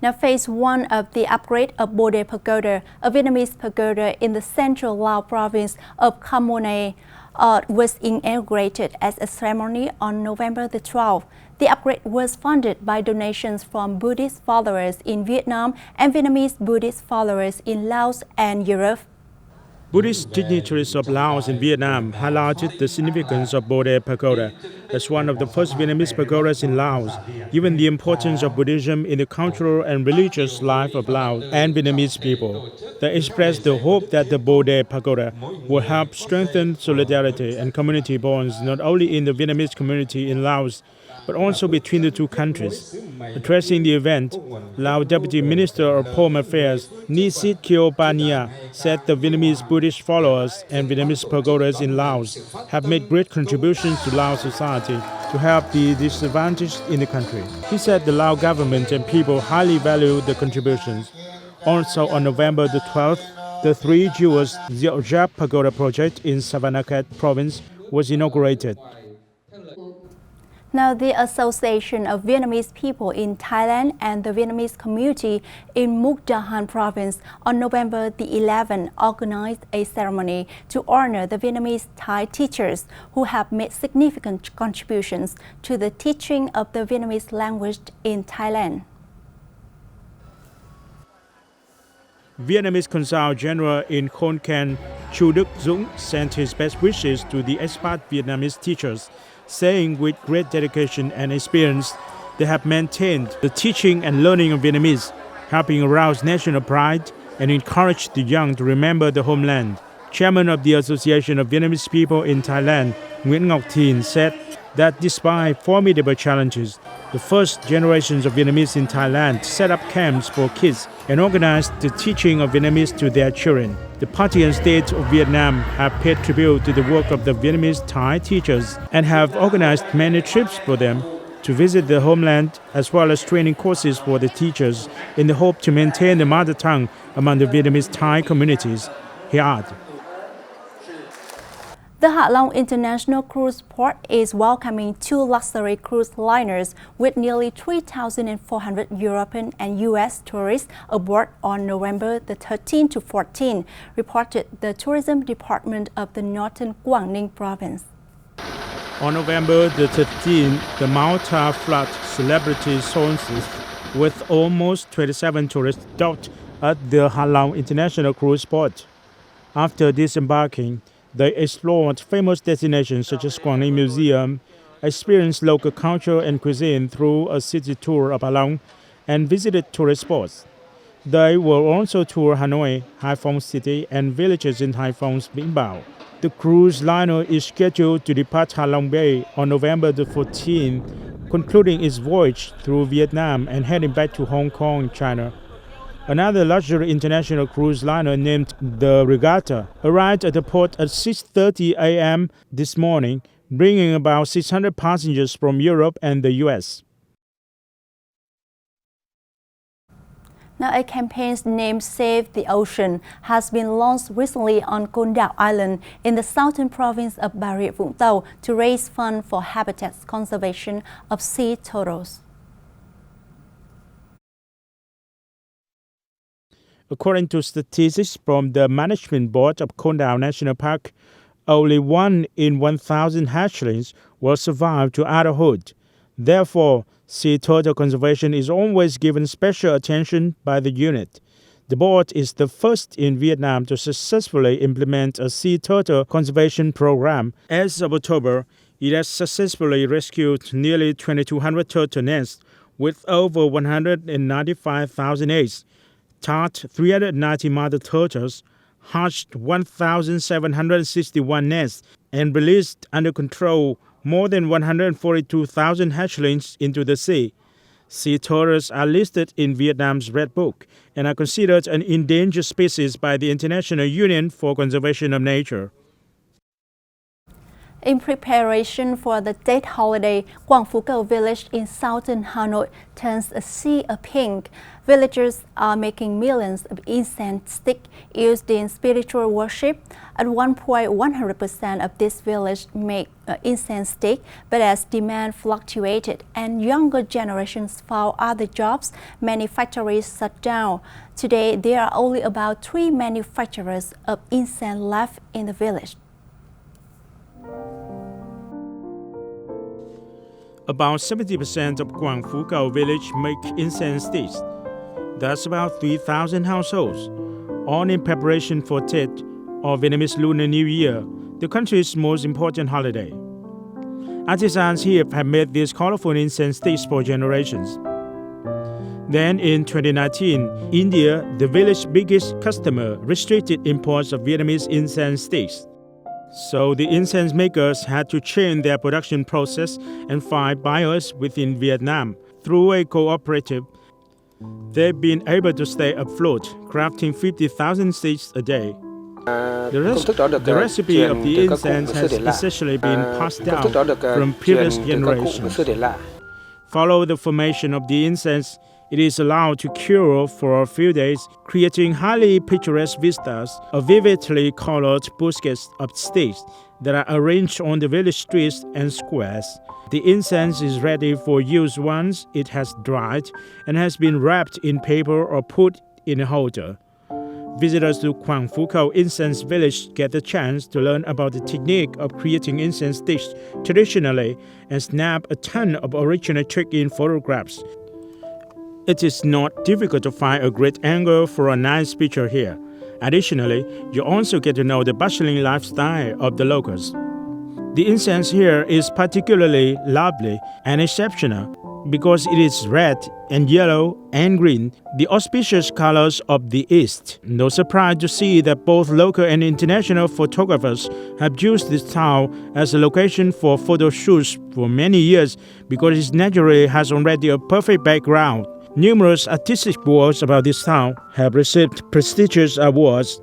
Now, phase one of the upgrade of Bodhi Pagoda, a Vietnamese pagoda in the Central Laos province of Khmer, was inaugurated as a ceremony on November the 12th. The upgrade was funded by donations from Buddhist followers in Vietnam and Vietnamese Buddhist followers in Laos and Europe. Buddhist dignitaries of Laos and Vietnam highlighted the significance of Bodhi Pagoda as one of the first Vietnamese pagodas in Laos, given the importance of Buddhism in the cultural and religious life of Laos and Vietnamese people. They expressed the hope that the Bodhi Pagoda will help strengthen solidarity and community bonds not only in the Vietnamese community in Laos, but also between the two countries. Addressing the event, Lao Deputy Minister of Home Affairs Nisit Kiopania said the Vietnamese Buddhist followers and Vietnamese pagodas in Laos have made great contributions to Lao society to help the disadvantaged in the country. He said the Lao government and people highly value the contributions. Also on November the 12th, the 3 jewels Eur Pagoda project in Mukdahan Province was inaugurated. Now, the Association of Vietnamese People in Thailand and the Vietnamese Community in Mukdahan Province on November the 11th organized a ceremony to honor the Vietnamese Thai teachers who have made significant contributions to the teaching of the Vietnamese language in Thailand. Vietnamese Consul General in Khon Kaen Chu Đức Dũng sent his best wishes to the expat Vietnamese teachers, saying with great dedication and experience, they have maintained the teaching and learning of Vietnamese, helping arouse national pride and encourage the young to remember the homeland. Chairman of the Association of Vietnamese People in Thailand, Nguyễn Ngọc Thìn, said that despite formidable challenges, the first generations of Vietnamese in Thailand set up camps for kids and organized the teaching of Vietnamese to their children. The party and state of Vietnam have paid tribute to the work of the Vietnamese Thai teachers and have organized many trips for them to visit the homeland, as well as training courses for the teachers in the hope to maintain the mother tongue among the Vietnamese Thai communities, he added. The Hạ Long International Cruise Port is welcoming 2 luxury cruise liners with nearly 3,400 European and US tourists aboard on November the 13th to 14th, reported the Tourism Department of the Northern Quảng Ninh Province. On November the 13th, the Malta flood celebrity sources with almost 27 tourists docked at the Hạ Long International Cruise Port. After disembarking, they explored famous destinations such as Quảng Ninh Museum, experienced local culture and cuisine through a city tour of Hạ Long, and visited tourist spots. They will also tour Hanoi, Hai Phong City, and villages in Hai Phong's Vĩnh Bảo. The cruise liner is scheduled to depart Ha Long Bay on November the 14th, concluding its voyage through Vietnam and heading back to Hong Kong, China. Another luxury international cruise liner named the Regatta arrived at the port at 6:30 a.m. this morning, bringing about 600 passengers from Europe and the US. Now, a campaign named Save the Ocean has been launched recently on Con Đảo Island in the southern province of Bà Rịa Vũng Tàu to raise funds for habitat conservation of sea turtles. According to statistics from the Management Board of Con Đảo National Park, only 1 in 1,000 hatchlings will survive to adulthood. Therefore, sea turtle conservation is always given special attention by the unit. The board is the first in Vietnam to successfully implement a sea turtle conservation program. As of October, it has successfully rescued nearly 2,200 turtle nests with over 195,000 eggs, taught 390 mother turtles, hatched 1,761 nests, and released under control more than 142,000 hatchlings into the sea. Sea turtles are listed in Vietnam's Red Book and are considered an endangered species by the International Union for Conservation of Nature. In preparation for the Tết holiday, Quang Phú Cầu village in southern Hanoi turns a sea of pink. Villagers are making millions of incense sticks used in spiritual worship. At one point, 100% of this village make incense stick, but as demand fluctuated and younger generations found other jobs, many factories shut down. Today, there are only about 3 manufacturers of incense left in the village. About 70% of Quang Phú Cầu village make incense sticks. That's about 3,000 households, all in preparation for Tết, or Vietnamese Lunar New Year, the country's most important holiday. Artisans here have made these colorful incense sticks for generations. Then in 2019, India, the village's biggest customer, restricted imports of Vietnamese incense sticks. So the incense makers had to change their production process and find buyers within Vietnam. Through a cooperative, they've been able to stay afloat, crafting 50,000 sticks a day. The recipe of the incense has essentially been passed down from previous generations. Follow the formation of the incense, it is allowed to cure for a few days, creating highly picturesque vistas of vividly colored bouquets of sticks that are arranged on the village streets and squares. The incense is ready for use once it has dried and has been wrapped in paper or put in a holder. Visitors to Quang Phú Cầu Incense Village get the chance to learn about the technique of creating incense sticks traditionally and snap a ton of original check-in photographs. It is not difficult to find a great angle for a nice picture here. Additionally, you also get to know the bustling lifestyle of the locals. The incense here is particularly lovely and exceptional because it is red and yellow and green, the auspicious colors of the East. No surprise to see that both local and international photographers have used this town as a location for photo shoots for many years because it naturally has already a perfect background. Numerous artistic works about this town have received prestigious awards.